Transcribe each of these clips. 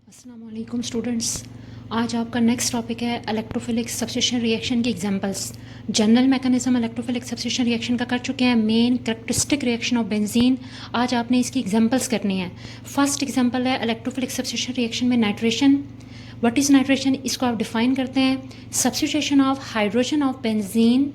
अस्सलाम वालेकुम स्टूडेंट्स। आज आपका नेक्स्ट टॉपिक है इलेक्ट्रोफिलिक सब्स्टिट्यूशन रिएक्शन की examples. General mechanism electrophilic substitution reaction का कर चुके हैं, main characteristic reaction of benzene. आज आपने इसकी एग्जांपल्स करनी है। फर्स्ट एग्जांपल है इलेक्ट्रोफिलिक सब्स्टिट्यूशन रिएक्शन में नाइट्रेशन। व्हाट इज़ नाइट्रेशन, इसको आप डिफाइन करते हैं substitution of hydrogen of benzene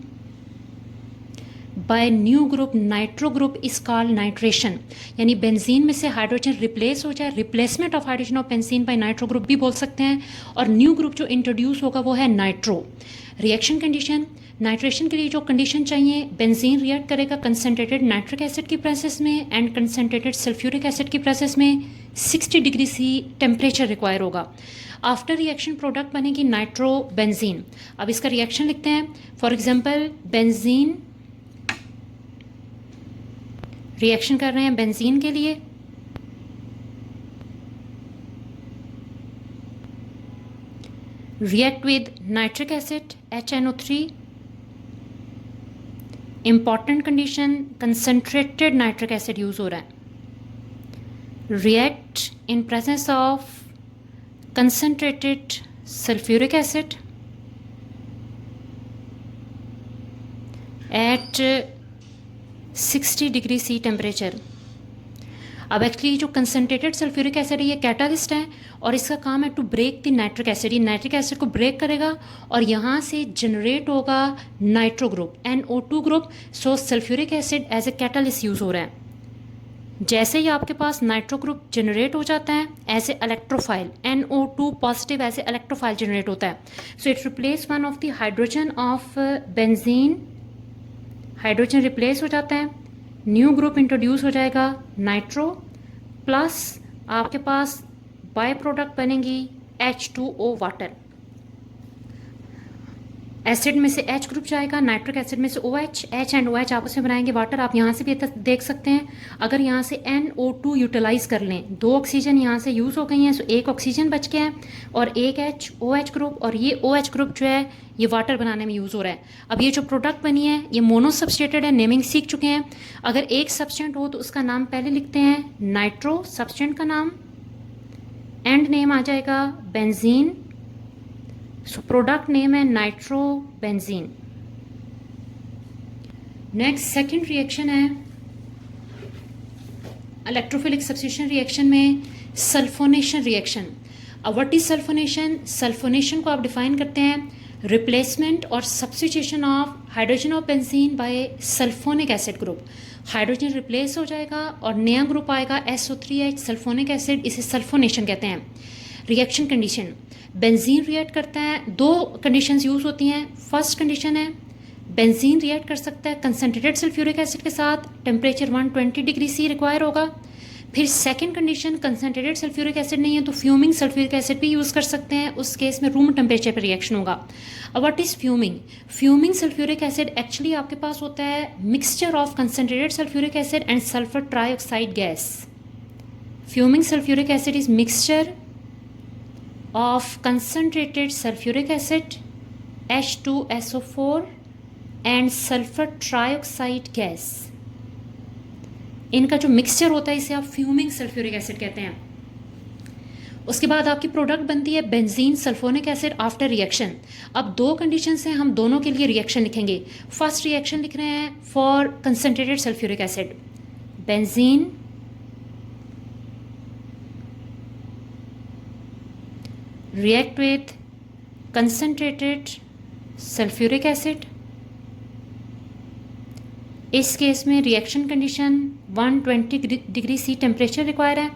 by new group nitro group is called nitration. यानी बेंजीन में से हाइड्रोजन रिप्लेस हो जाए, replacement of hydrogen of benzene by nitro group भी बोल सकते हैं। और न्यू ग्रुप जो इंट्रोड्यूस होगा वो है नाइट्रो। रिएक्शन कंडीशन, नाइट्रेशन के लिए जो कंडीशन चाहिए, बेंजीन रिएक्ट करेगा कंसनट्रेटेड नाइट्रिक एसिड की प्रेजेंस में एंड कंसनट्रेटेड सल्फ्यूरिक एसिड की प्रेजेंस में। 60 डिग्री सी टेम्परेचर रिक्वायर होगा। आफ्टर रिएक्शन प्रोडक्ट बनेगी नाइट्रो बेंजीन। अब इसका रिएक्शन लिखते हैं। फॉर एग्जाम्पल बेंजीन रिएक्शन कर रहे हैं बेंजीन के लिए। React with nitric acid HNO3। Important condition, concentrated nitric acid use हो रहा है। React in presence of concentrated sulphuric acid at 60 degree C temperature. अब एक्चुअली जो कंसनट्रेटेड सल्फ्यूरिक एसिड है ये कैटालिस्ट है और इसका काम है to break the nitric acid. ये नाइट्रिक एसिड को ब्रेक करेगा और यहाँ से जनरेट होगा nitro group NO2 group. So sulphuric acid as a catalyst use हो रहा है। जैसे ही आपके पास नाइट्रो ग्रुप जनरेट हो जाता है as a electrophile, NO2 positive as a electrophile generate होता है। So it replace one of the hydrogen of benzene. Hydrogen replace हो जाता है, न्यू ग्रुप इंट्रोड्यूस हो जाएगा नाइट्रो, प्लस आपके पास बाय प्रोडक्ट बनेगी H2O वाटर। एसिड में से H ग्रुप जाएगा, नाइट्रिक एसिड में से OH, H एंड OH आपस में बनाएंगे वाटर। आप यहाँ से भी देख सकते हैं, अगर यहाँ से NO2 यूटिलाइज कर लें, 2 ऑक्सीजन यहाँ से यूज़ हो गई हैं, सो 1 ऑक्सीजन बच गया है और एक OH ग्रुप, और ये OH ग्रुप जो है ये वाटर बनाने में यूज़ हो रहा है। अब ये जो प्रोडक्ट बनी है ये मोनो सब्सटेटेड है, नेमिंग सीख चुके हैं। अगर एक सब्सटेंट हो तो उसका नाम पहले लिखते हैं नाइट्रो, सब्सटेंट का नाम, एंड नेम आ जाएगा बेंजीन। सो प्रोडक्ट नेम है nitrobenzene. Next second reaction है इलेक्ट्रोफिलिक सब्स्टिट्यूशन रिएक्शन में सल्फोनेशन रिएक्शन। अब व्हाट इज सल्फोनेशन? सल्फोनेशन को आप डिफाइन करते हैं रिप्लेसमेंट और substitution of hydrogen of benzene by sulphonic acid group. Hydrogen replace हो जाएगा और नया ग्रुप आएगा SO3H सल्फोनिक एसिड, इसे सल्फोनेशन कहते हैं। रिएक्शन कंडीशन, बेंजीन रिएक्ट करता है, 2 कंडीशंस यूज़ होती हैं। फर्स्ट कंडीशन है बेंजीन रिएक्ट कर सकता है कंसनट्रेटेड सल्फ्यूरिक एसिड के साथ, टेम्परेचर 120 डिग्री सी रिक्वायर होगा। फिर second condition, concentrated sulphuric acid नहीं है तो फ्यूमिंग सल्फ्यूरिक एसिड भी यूज़ कर सकते हैं, उस केस में रूम टेम्परेचर पर रिएक्शन होगा। अब what is fuming? Fuming sulphuric acid actually आपके पास होता है mixture of concentrated sulphuric acid and sulphur trioxide gas. Fuming sulphuric acid is mixture of concentrated sulfuric acid H2SO4 and sulfur trioxide gas। इनका जो mixture होता है इसे आप fuming sulphuric acid कहते हैं। उसके बाद आपकी प्रोडक्ट बनती है benzene sulphonic acid after reaction. अब 2 कंडीशंस हैं, हम दोनों के लिए रिएक्शन लिखेंगे। फर्स्ट रिएक्शन लिख रहे हैं for concentrated sulphuric acid, benzene react with concentrated sulfuric acid। इस केस में reaction condition 120 degree C temperature require है।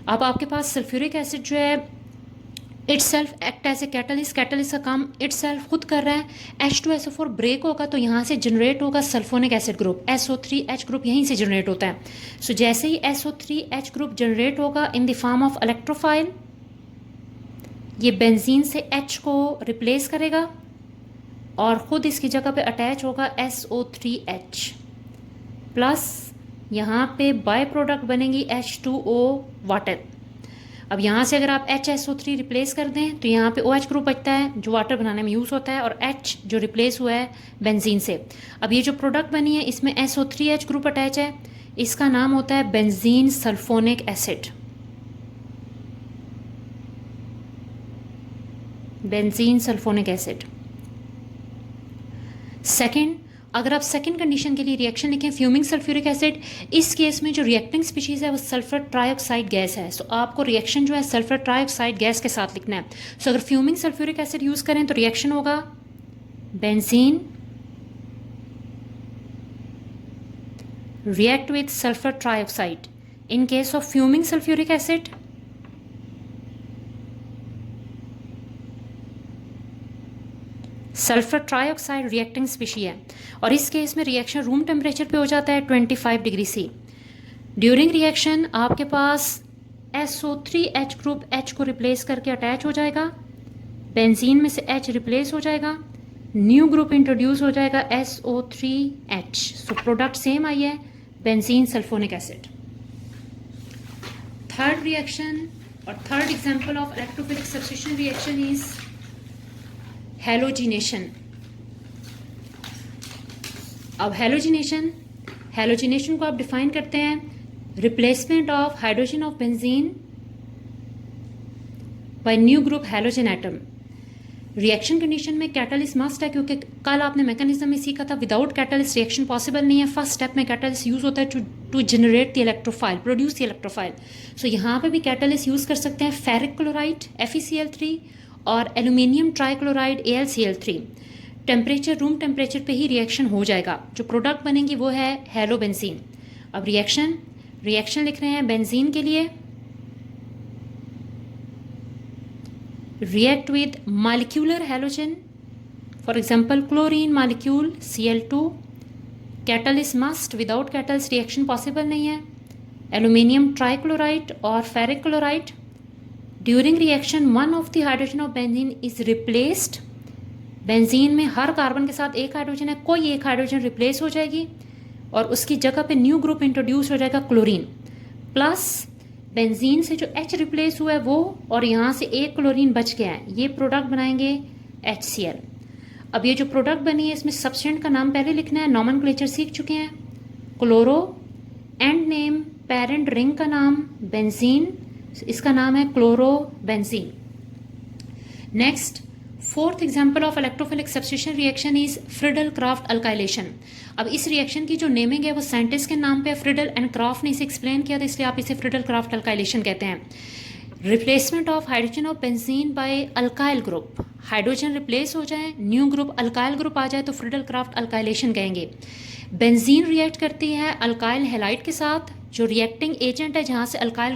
अब आपके पास सल्फ्यूरिक एसिड जो है itself act as a catalyst, catalyst का काम इट सेल्फ खुद कर रहा है। H2SO4 ब्रेक होगा तो यहाँ से जनरेट होगा sulphonic acid group, SO3H group यहीं से जनरेट होता है। सो जैसे ही SO3H ग्रुप जनरेट होगा in the form of electrophile, ये बेंजीन से H को रिप्लेस करेगा और ख़ुद इसकी जगह पे अटैच होगा SO3H प्लस यहाँ पे बाय प्रोडक्ट बनेगी H2O वाटर। अब यहाँ से अगर आप HSO3 रिप्लेस कर दें तो यहाँ पे OH ग्रुप बचता है जो वाटर बनाने में यूज़ होता है और H जो रिप्लेस हुआ है बेंजीन से। अब ये जो प्रोडक्ट बनी है इसमें SO3H ग्रुप अटैच है, इसका नाम होता है benzene sulphonic acid. Benzene sulphonic acid. Second, अगर आप सेकेंड कंडीशन के लिए रिएक्शन लिखें फ्यूमिंग सल्फ्यूरिक एसिड, इस केस में जो रिएक्टिंग स्पीशीज है वो सल्फर ट्राइऑक्साइड गैस है। सो आपको रिएक्शन जो है सल्फर ट्राइऑक्साइड गैस के साथ लिखना है। सो अगर फ्यूमिंग सल्फ्यूरिक एसिड यूज करें तो रिएक्शन होगा benzene react with sulfur trioxide. In case of fuming sulfuric acid, sulphur trioxide reacting species है और इस केस में रिएक्शन रूम टेम्परेचर पे हो जाता है 25 डिग्री सी। ड्यूरिंग रिएक्शन आपके पास SO3H ग्रुप H को रिप्लेस करके अटैच हो जाएगा, बेंजीन में से H रिप्लेस हो जाएगा, न्यू ग्रुप इंट्रोड्यूस हो जाएगा SO3H। सो प्रोडक्ट सेम आई है, benzene sulphonic acid. Third reaction और third example of electrophilic substitution reaction is halogenation. अब हैलोजिनेशन को आप डिफाइन करते हैं replacement of hydrogen of benzene by new group halogen atom. Reaction condition में catalyst must है, क्योंकि कल आपने मैकेनिज्म में सीखा था विदाउट कैटलिस्ट रिएक्शन पॉसिबल नहीं है। फर्स्ट स्टेप में कैटलिस्ट यूज होता है to generate the electrophile, produce the electrophile. So यहाँ पे भी कैटलिस्ट यूज कर सकते हैं फेरिक क्लोराइड FeCl3 और aluminium trichloride AlCl3। Temperature room temperature पे ही रिएक्शन हो जाएगा। जो प्रोडक्ट बनेंगी वो है हेलोबेंजीन। अब रिएक्शन लिख रहे हैं बेंजीन के लिए, react with molecular halogen, for example chlorine molecule Cl2, catalyst must, without catalyst reaction possible नहीं है, aluminium trichloride और ferric chloride। during reaction one of the hydrogen of benzene is replaced। Benzene में हर carbon के साथ एक hydrogen है, कोई एक हाइड्रोजन रिप्लेस हो जाएगी और उसकी जगह पे न्यू ग्रुप इंट्रोड्यूस हो जाएगा क्लोरीन, प्लस बेंजीन से जो H रिप्लेस हुआ है वो और यहाँ से एक क्लोरीन बच गया है, ये प्रोडक्ट बनाएंगे HCl। अब ये जो प्रोडक्ट बनी है इसमें सब्सटेंट का नाम पहले लिखना है, नॉमेनक्लेचर सीख चुके हैं, chloro, and name parent ring का नाम बेंजीन, इसका नाम है chloro benzene. Next, fourth example of electrophilic substitution reaction is Friedel Crafts alkylation. अब इस रिएक्शन की जो नेमिंग है वो साइंटिस्ट के नाम पे फ्रिडल एंड क्राफ्ट ने इसे एक्सप्लेन किया था, इसलिए आप इसे फ्रिडल क्राफ्ट अल्काइलेशन कहते हैं। Replacement of hydrogen of benzene by alkyl group, hydrogen replace हो जाए, न्यू ग्रुप अल्काइल ग्रुप आ जाए तो फ्रिडल क्राफ्ट अल्काइलेशन कहेंगे। बेंजीन रिएक्ट करती है अल्काइल हैलाइड के साथ, जो रिएक्टिंग एजेंट है जहाँ से अल्काइल